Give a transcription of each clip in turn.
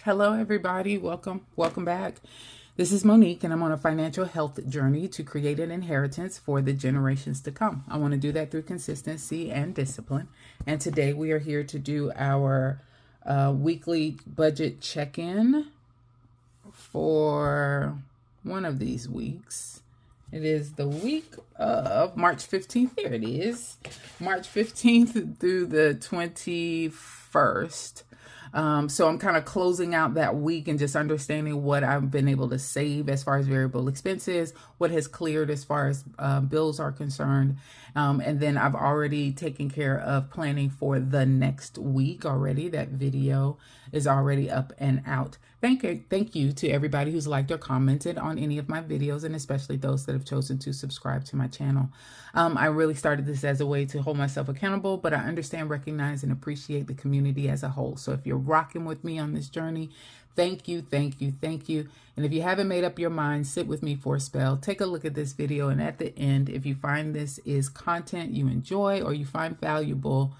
Hello, everybody. Welcome back. This is Monique, and I'm on a financial health journey to create an inheritance for the generations to come. I want to do that through consistency and discipline. And today we are here to do our weekly budget check-in for one of these weeks. It is the week of March 15th. There it is. March 15th through the 21st. So I'm kind of closing out that week and just understanding what I've been able to save as far as variable expenses, what has cleared as far as bills are concerned. And then I've already taken care of planning for the next week already. That video is already up and out. Thank you to everybody who's liked or commented on any of my videos, and especially those that have chosen to subscribe to my channel. I really started this as a way to hold myself accountable, but I understand, recognize, and appreciate the community as a whole. So if you're rocking with me on this journey, thank you. And if you haven't made up your mind, sit with me for a spell. Take a look at this video, and at the end, if you find this is content you enjoy or you find valuable,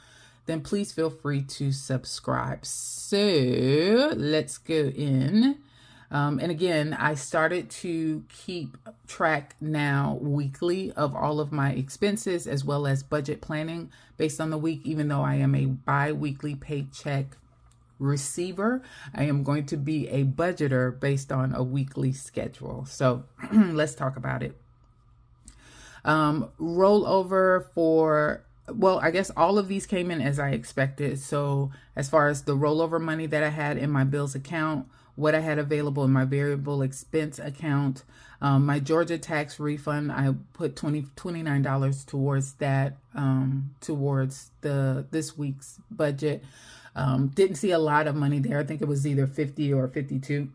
then please feel free to subscribe. So let's go in. And again, I started to keep track now weekly of all of my expenses as well as budget planning based on the week. Even though I am a bi-weekly paycheck receiver, I am going to be a budgeter based on a weekly schedule. So let's talk about it. Rollover for... Well, I guess all of these came in as I expected. So as far as the rollover money that I had in my bills account, what I had available in my variable expense account, my Georgia tax refund, I put $29 towards that, towards this week's budget. Didn't see a lot of money there. I think it was either 50 or 52.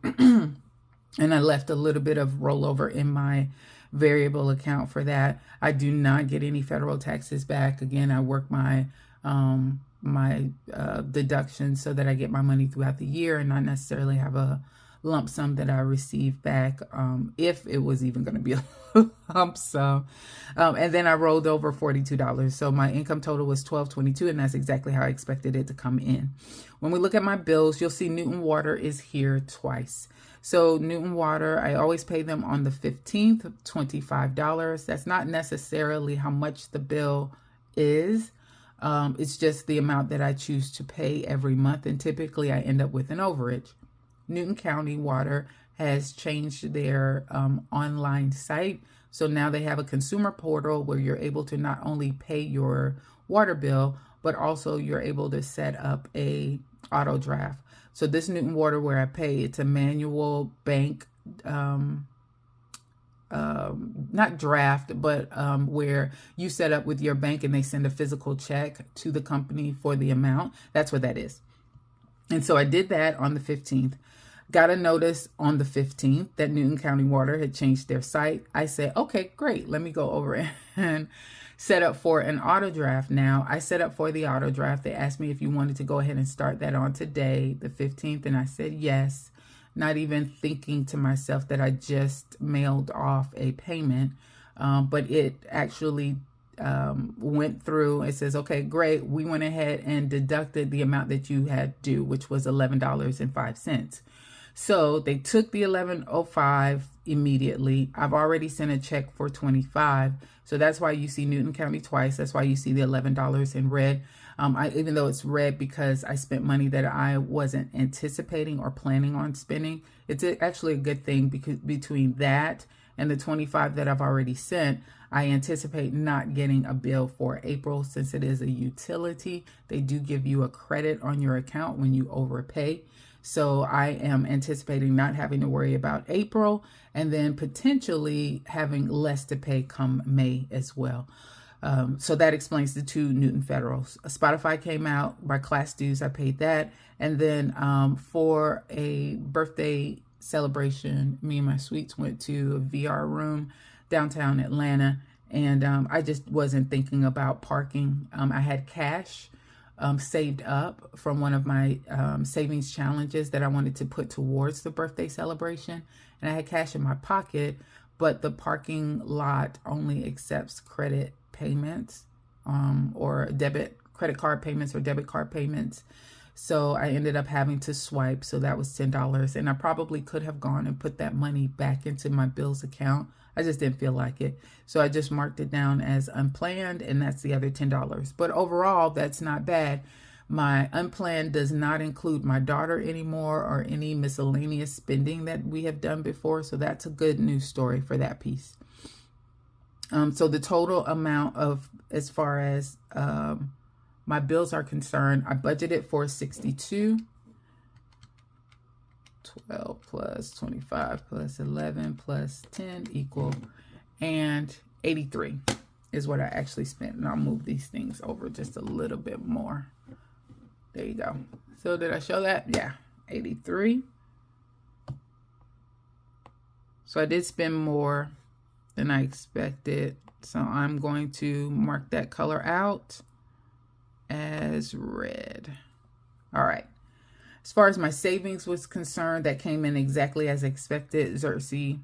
And I left a little bit of rollover in my variable account for that. I do not get any federal taxes back. Again, I work my deductions so that I get my money throughout the year and not necessarily have a lump sum that I receive back, if it was even going to be a lump sum. And then I rolled over $42. So my income total was $12.22, and that's exactly how I expected it to come in. When we look at my bills, you'll see Newton Water is here twice. So Newton Water, I always pay them on the 15th, $25. That's not necessarily how much the bill is. It's just the amount that I choose to pay every month, and typically I end up with an overage. Newton County Water has changed their online site. So now they have a consumer portal where you're able to not only pay your water bill, but also you're able to set up a auto draft. So this Newton Water where I pay, it's a manual bank, not draft, but where you set up with your bank and they send a physical check to the company for the amount. That's what that is. And so I did that on the 15th. Got a notice on the 15th that Newton County Water had changed their site. I said, okay, great. Let me go over and set up for an auto draft. Now I set up for the auto draft. They asked me if you wanted to go ahead and start that on today, the 15th. And I said, yes, not even thinking to myself that I just mailed off a payment. But it actually went through. It says, okay, great. We went ahead and deducted the amount that you had due, which was $11.05. So they took the $11.05 immediately. I've already sent a check for $25. So that's why you see Newton County twice. That's why you see the $11 in red. Even though it's red because I spent money that I wasn't anticipating or planning on spending, it's actually a good thing because between that and the $25 that I've already sent, I anticipate not getting a bill for April since it is a utility. They do give you a credit on your account when you overpay. So I am anticipating not having to worry about April and then potentially having less to pay come May as well. So that explains the two Newton Federals. Spotify came out by class dues. I paid that. And then for a birthday celebration, me and my sweets went to a VR room downtown Atlanta. And I just wasn't thinking about parking. I had cash saved up from one of my savings challenges that I wanted to put towards the birthday celebration. And I had cash in my pocket, but the parking lot only accepts credit payments or credit card payments or debit card payments. So I ended up having to swipe. So that was $10. And I probably could have gone and put that money back into my bills account. I just didn't feel like it. So I just marked it down as unplanned, and that's the other $10. But overall, that's not bad. My unplanned does not include my daughter anymore or any miscellaneous spending that we have done before. So that's a good news story for that piece. So the total amount of, as far as my bills are concerned, I budgeted for 62. 12 plus 25 plus 11 plus 10 equal, and 83 is what I actually spent. And I'll move these things over just a little bit more. There you go. So did I show that? Yeah, 83. So I did spend more than I expected. So I'm going to mark that color out as red. All right. As far as my savings was concerned, that came in exactly as expected. Xerxes,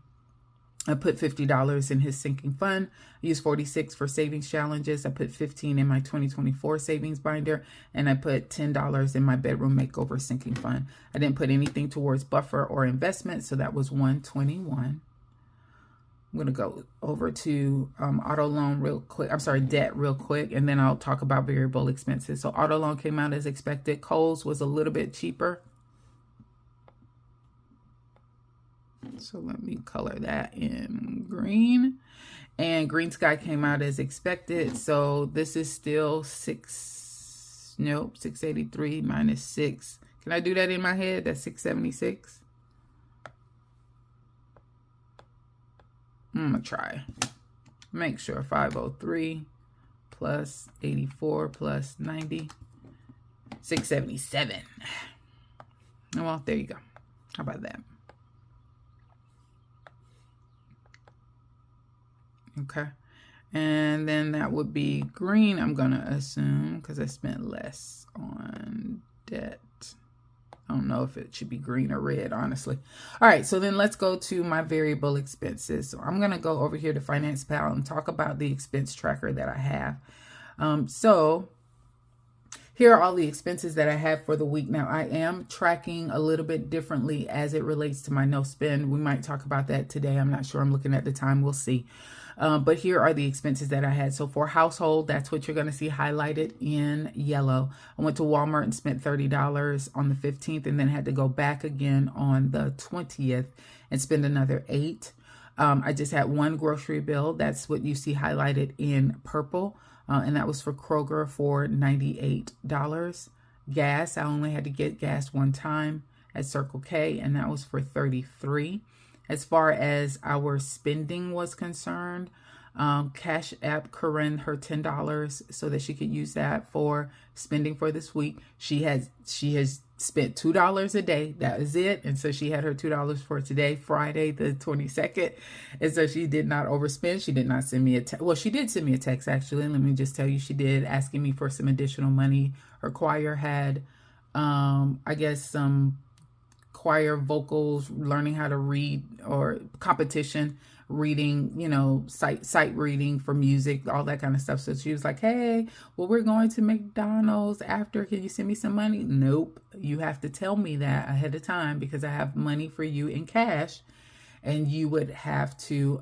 I put $50 in his sinking fund. I used $46 for savings challenges. I put $15 in my 2024 savings binder, and I put $10 in my bedroom makeover sinking fund. I didn't put anything towards buffer or investment, so that was $121. I'm going to go over to auto loan real quick. I'm sorry, debt real quick, and then I'll talk about variable expenses. So auto loan came out as expected. Kohl's was a little bit cheaper. So let me color that in green. And Green Sky came out as expected. So this is still 683 minus 6. Can I do that in my head? That's 676. I'm going to try. Make sure 503 plus 84 plus 90. 677. Well, there you go. How about that? Okay. And then that would be green, I'm going to assume, because I spent less on debt. I don't know if it should be green or red, honestly. All right, so then let's go to my variable expenses. So I'm going to go over here to Finance Pal and talk about the expense tracker that I have. So here are all the expenses that I have for the week. Now, I am tracking a little bit differently as it relates to my no spend. We might talk about that today. I'm not sure. I'm looking at the time. We'll see. But here are the expenses that I had. So for household, that's what you're going to see highlighted in yellow. I went to Walmart and spent $30 on the 15th, and then had to go back again on the 20th and spend another $8. I just had one grocery bill. That's what you see highlighted in purple. And that was for Kroger for $98. Gas, I only had to get gas one time at Circle K, and that was for $33. As far as our spending was concerned, Cash App Corinne her $10 so that she could use that for spending for this week. She has spent $2 a day. That is it. And so she had her $2 for today, Friday the 22nd. And so she did not overspend. She did not send me a text. Well, she did send me a text, actually. Let me just tell you, she did, asking me for some additional money. Her choir had, I guess, some choir vocals, learning how to read, or competition reading, you know, sight reading for music, all that kind of stuff. So she was like, hey, well, we're going to McDonald's after. Can you send me some money? Nope. You have to tell me that ahead of time, because I have money for you in cash, and you would have to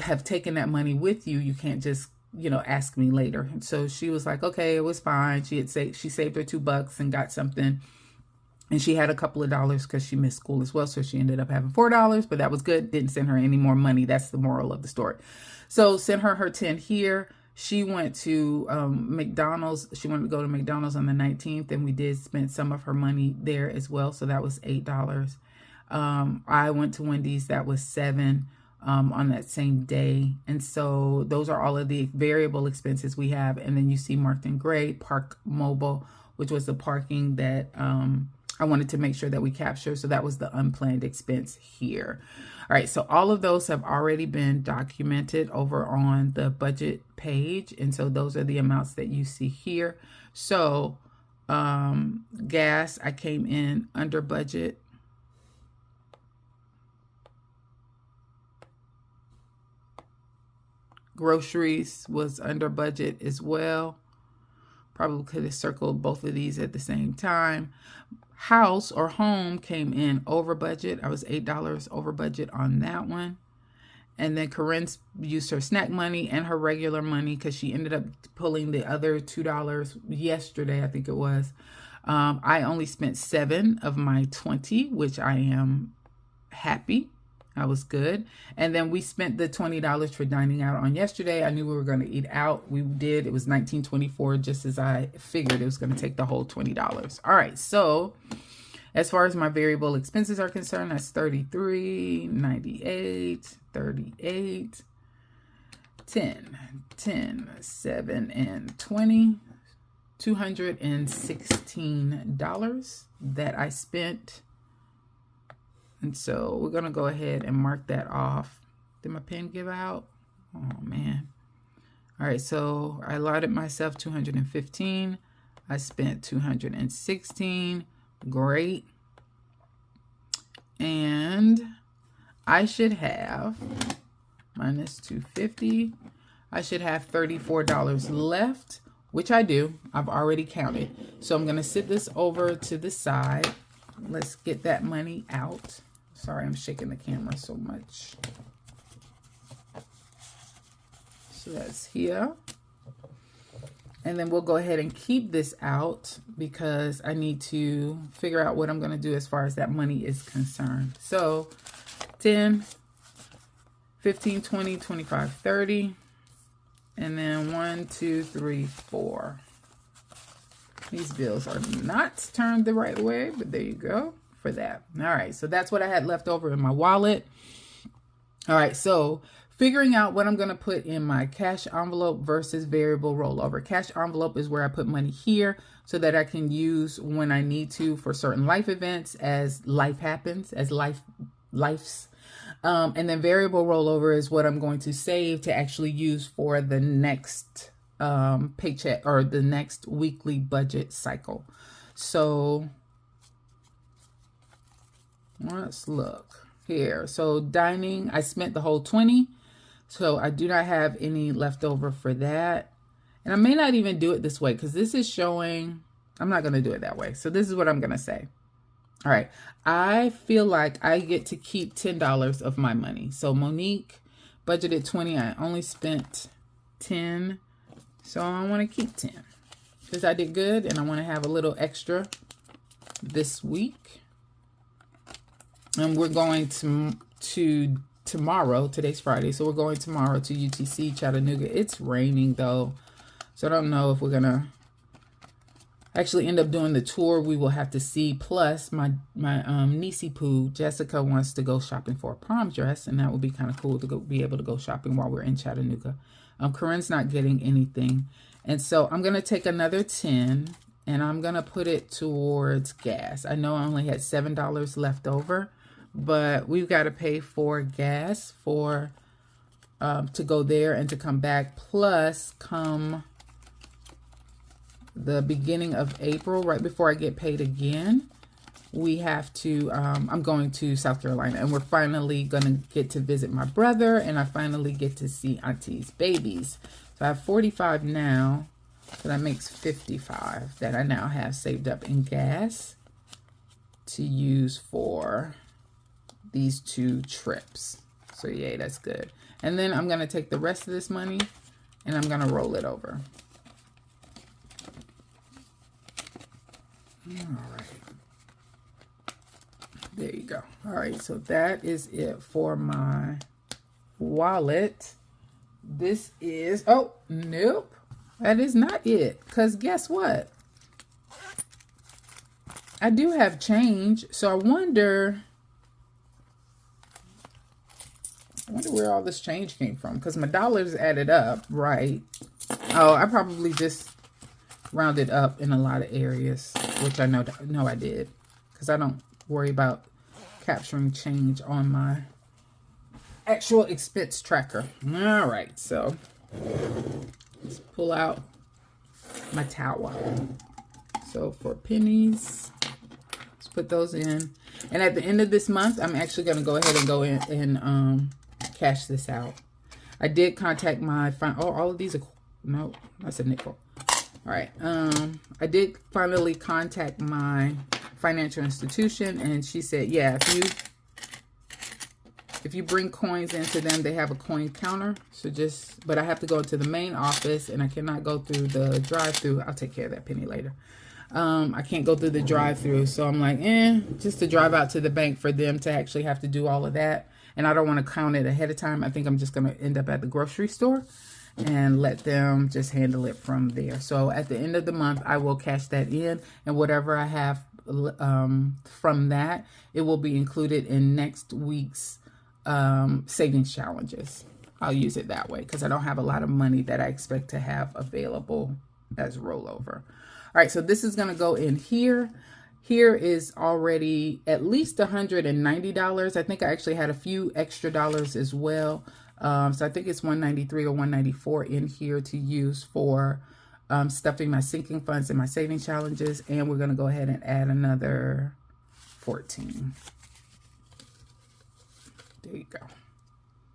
have taken that money with you. You can't just, you know, ask me later. And so she was like, okay, it was fine. She saved her $2 and got something. And she had a couple of dollars because she missed school as well. So she ended up having $4, but that was good. Didn't send her any more money. That's the moral of the story. So sent her 10 here. She went to McDonald's. She wanted to go to McDonald's on the 19th, and we did spend some of her money there as well. So that was $8. I went to Wendy's. That was $7 on that same day. And so those are all of the variable expenses we have. And then you see marked in gray, Park Mobile, which was the parking that I wanted to make sure that we capture. So that was the unplanned expense here. All right, so all of those have already been documented over on the budget page. And so those are the amounts that you see here. So gas, I came in under budget. Groceries was under budget as well. Probably could have circled both of these at the same time. House or home came in over budget. I was $8 over budget on that one. And then Corinne's used her snack money and her regular money because she ended up pulling the other $2 yesterday, I think it was. I only spent 7 of my 20, which I am happy. I was good. And then we spent the $20 for dining out on yesterday. I knew we were going to eat out. We did. It was $19.24, just as I figured it was going to take the whole $20. All right. So as far as my variable expenses are concerned, that's $33.98, $38, 10, 10, 7, and 20. $216 that I spent. And so we're going to go ahead and mark that off. Did my pen give out? Oh, man. All right, so I allotted myself $215. I spent $216. Great. And I should have, minus $250, I should have $34 left, which I do. I've already counted. So I'm going to sit this over to the side. Let's get that money out. Sorry, I'm shaking the camera so much. So that's here. And then we'll go ahead and keep this out because I need to figure out what I'm going to do as far as that money is concerned. So 10, 15, 20, 25, 30. And then 1, 2, 3, 4. These bills are not turned the right way, but there you go for that. All right, so that's what I had left over in my wallet. All right, so figuring out what I'm going to put in my cash envelope versus variable rollover. Cash envelope is where I put money here so that I can use when I need to for certain life events as life happens, as life's. And then variable rollover is what I'm going to save to actually use for the next paycheck or the next weekly budget cycle. So let's look here. So dining, I spent the whole 20. So I do not have any left over for that. And I may not even do it this way because this is showing, I'm not going to do it that way. So this is what I'm going to say. All right, I feel like I get to keep $10 of my money. So Monique budgeted 20. I only spent 10. So I want to keep 10 because I did good and I want to have a little extra this week. And we're going to tomorrow. Today's Friday. So we're going tomorrow to UTC Chattanooga. It's raining though. So I don't know if we're going to actually end up doing the tour. We will have to see. Plus my niecey poo Jessica wants to go shopping for a prom dress, and that would be kind of cool to be able to go shopping while we're in Chattanooga. Corinne's not getting anything, and so I'm gonna take another 10 and I'm gonna put it towards gas. I know I only had $7 left over, but we've got to pay for gas for to go there and to come back, plus come the beginning of April, right before I get paid again, we have to, I'm going to South Carolina, and we're finally going to get to visit my brother, and I finally get to see Auntie's babies. So I have 45 now, so that makes 55 that I now have saved up in gas to use for these 2 trips. So yay, that's good. And then I'm going to take the rest of this money and I'm going to roll it over. All right, there you go. All right, so that is it for my wallet. This is, oh, nope, that is not it, because guess what? I do have change, so I wonder where all this change came from, because my dollars added up, right? Oh, I probably just rounded up in a lot of areas, which I know I did, because I don't worry about capturing change on my actual expense tracker. All right, so let's pull out my tower. So for pennies, let's put those in, and at the end of this month I'm actually going to go ahead and go in and cash this out. I did contact my all of these are, no, that's a nickel. All right. I did finally contact my financial institution, and she said, yeah, if you bring coins into them, they have a coin counter. So but I have to go to the main office, and I cannot go through the drive-through. I'll take care of that penny later. I can't go through the drive-through, so I'm like, just to drive out to the bank for them to actually have to do all of that. And I don't want to count it ahead of time. I think I'm just going to end up at the grocery store and let them just handle it from there. So at the end of the month, I will cash that in, and whatever I have from that, it will be included in next week's savings challenges. I'll use it that way because I don't have a lot of money that I expect to have available as rollover. All right, so this is going to go in here. Here is already at least $190. I think I actually had a few extra dollars as well. So I think it's $193 or $194 in here to use for stuffing my sinking funds and my saving challenges. And we're going to go ahead and add another 14. There you go.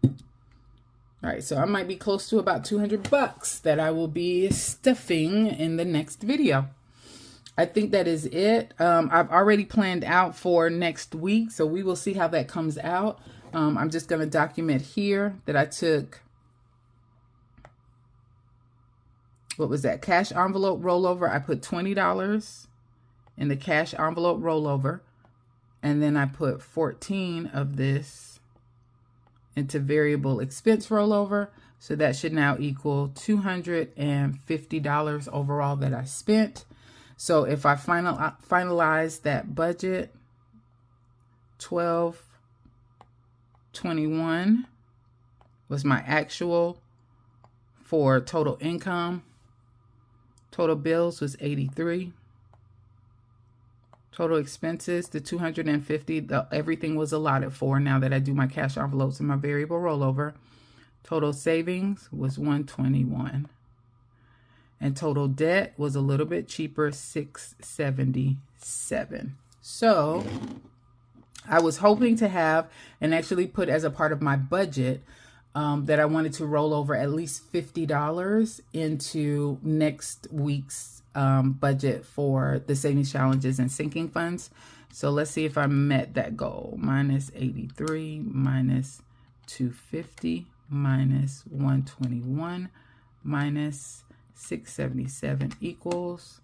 All right, so I might be close to about 200 bucks that I will be stuffing in the next video. I think that is it. I've already planned out for next week, so we will see how that comes out. I'm just going to document here that I took, what was that, cash envelope rollover. I put $20 in the cash envelope rollover, and then I put 14 of this into variable expense rollover. So that should now equal $250 overall that I spent. So if I finalize that budget, 1221 was my actual for total income. Total bills was 83. Total expenses, the 250, everything was allotted for now that I do my cash envelopes and my variable rollover. Total savings was 121. And total debt was a little bit cheaper, 677. So I was hoping to have and actually put as a part of my budget that I wanted to roll over at least $50 into next week's budget for the savings challenges and sinking funds. So let's see if I met that goal. Minus 83 minus 250 minus 121 minus 677 equals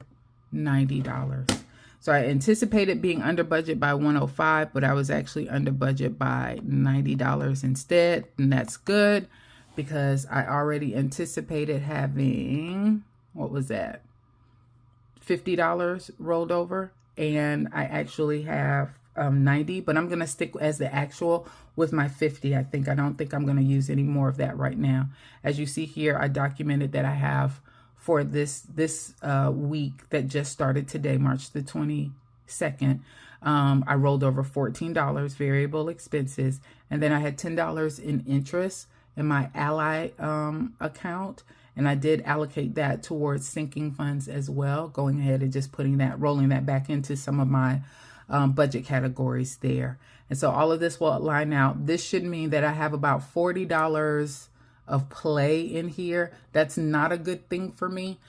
$90. So I anticipated being under budget by 105, but I was actually under budget by $90 instead. And that's good because I already anticipated having, what was that? $50 rolled over, and I actually have 90, but I'm going to stick as the actual with my 50. I don't think I'm going to use any more of that right now. As you see here, I documented that I have for this week that just started today, March the 22nd. I rolled over $14 variable expenses, and then I had $10 in interest in my Ally account. And I did allocate that towards sinking funds as well, going ahead and just rolling that back into some of my budget categories there. And so all of this will line out. This should mean that I have about $40 of play in here. That's not a good thing for me.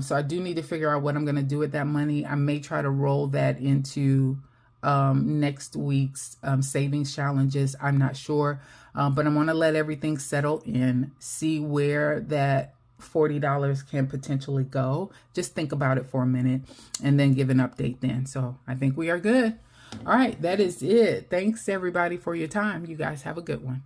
So I do need to figure out what I'm going to do with that money. I may try to roll that into next week's savings challenges. I'm not sure, but I'm going to let everything settle in, see where that $40 can potentially go. Just think about it for a minute and then give an update then. So I think we are good. All right, that is it. Thanks everybody for your time. You guys have a good one.